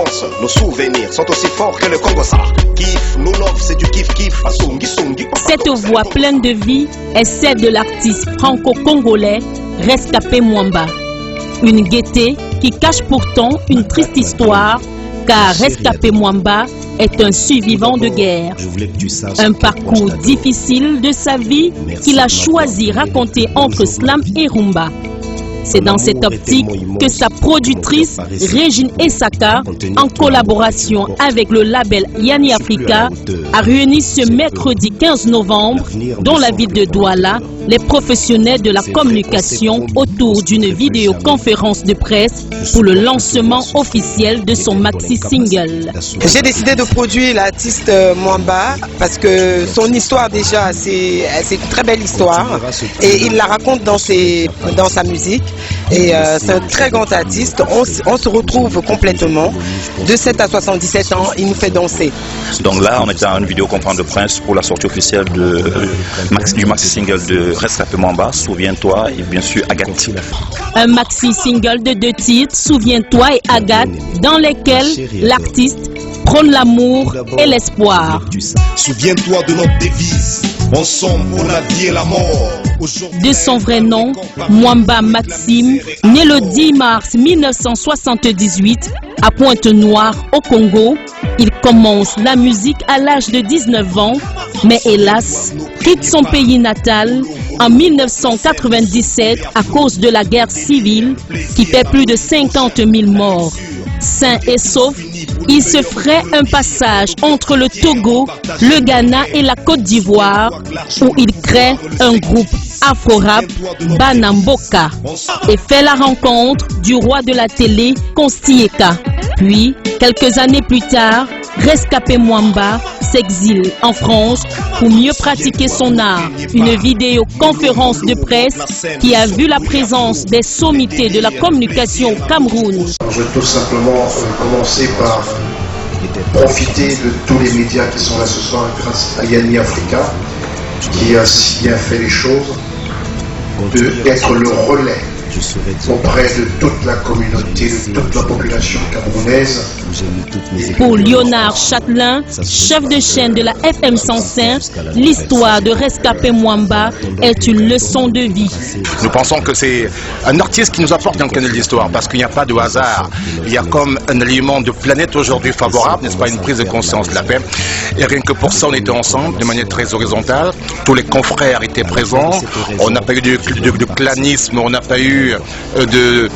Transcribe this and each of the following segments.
enfance, nos souvenirs sont aussi forts que le Congo-Ça. Kiff, nous love, c'est du kiff-kiff. Cette voix pleine de vie est celle de l'artiste franco-congolais Rescapé Mwamba. Une gaieté qui cache pourtant une triste histoire, car Rescapé Mwamba est un survivant de guerre. Un parcours difficile de sa vie qu'il a choisi raconter entre slam et rumba. C'est dans cette optique que sa productrice Régine Essaka, en collaboration avec le label Yanni Africa, a réuni ce mercredi 15 novembre, dans la ville de Douala, les professionnels de la communication autour d'une vidéoconférence de presse pour le lancement officiel de son maxi-single. J'ai décidé de produire l'artiste Mwamba parce que son histoire déjà, c'est une très belle histoire et il la raconte dans sa musique. Et c'est un très grand artiste, on se retrouve complètement. De 7 à 77 ans, il nous fait danser. Donc là, on est dans une vidéoconférence de presse pour la sortie officielle du maxi-single de Rescapé Mwamba, Souviens-toi, et bien sûr Agathe. Un maxi-single de 2 titres, Souviens-toi et Agathe, dans lesquels l'artiste prône l'amour et l'espoir. Souviens-toi de notre devise, ensemble pour la vie et la mort. De son vrai nom, Mwamba Maxime, né le 10 mars 1978 à Pointe-Noire au Congo, il commence la musique à l'âge de 19 ans, mais hélas, quitte son pays natal en 1997 à cause de la guerre civile qui fait plus de 50 000 morts. Sain et sauf, il se ferait un passage entre le Togo, le Ghana et la Côte d'Ivoire où il crée un groupe afro-rap, Banamboka, et fait la rencontre du roi de la télé, Konstieka. Puis, quelques années plus tard, Rescapé Mwamba s'exile en France pour mieux pratiquer son art. Une vidéoconférence de presse qui a vu la présence des sommités de la communication au Cameroun. Je vais tout simplement commencer par profiter de tous les médias qui sont là ce soir grâce à Yanni Africa qui a si bien fait les choses, d'être le relais auprès de toute la communauté, de toute la population camerounaise. Pour Léonard Châtelain, chef de chaîne de la FM 105, l'histoire de Rescapé Mwamba est une leçon de vie. Nous pensons que c'est un artiste qui nous apporte un canal d'histoire parce qu'il n'y a pas de hasard. Il y a comme un aliment de planète aujourd'hui favorable, n'est-ce pas, une prise de conscience de la paix. Et rien que pour ça, on était ensemble de manière très horizontale. Tous les confrères étaient présents. On n'a pas eu de clanisme, on n'a pas eu de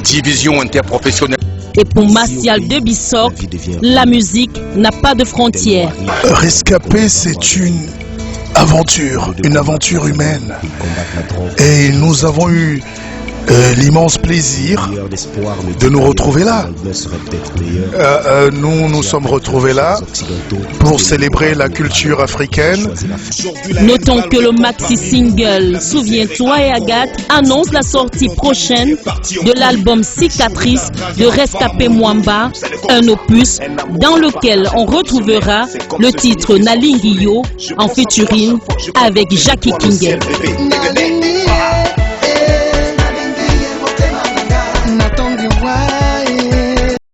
division interprofessionnelle. Et pour Martial de Bissok, la musique n'a pas de frontières. Rescapé, c'est une aventure humaine. Et nous avons eu l'immense plaisir de nous retrouver là. Nous sommes retrouvés là pour célébrer la culture africaine. Notons que le maxi-single Souviens-toi et Agathe annonce la sortie prochaine de l'album Cicatrice de Rescapé Mwamba, un opus dans lequel on retrouvera le titre Nalingiyo en featuring avec Jackie King.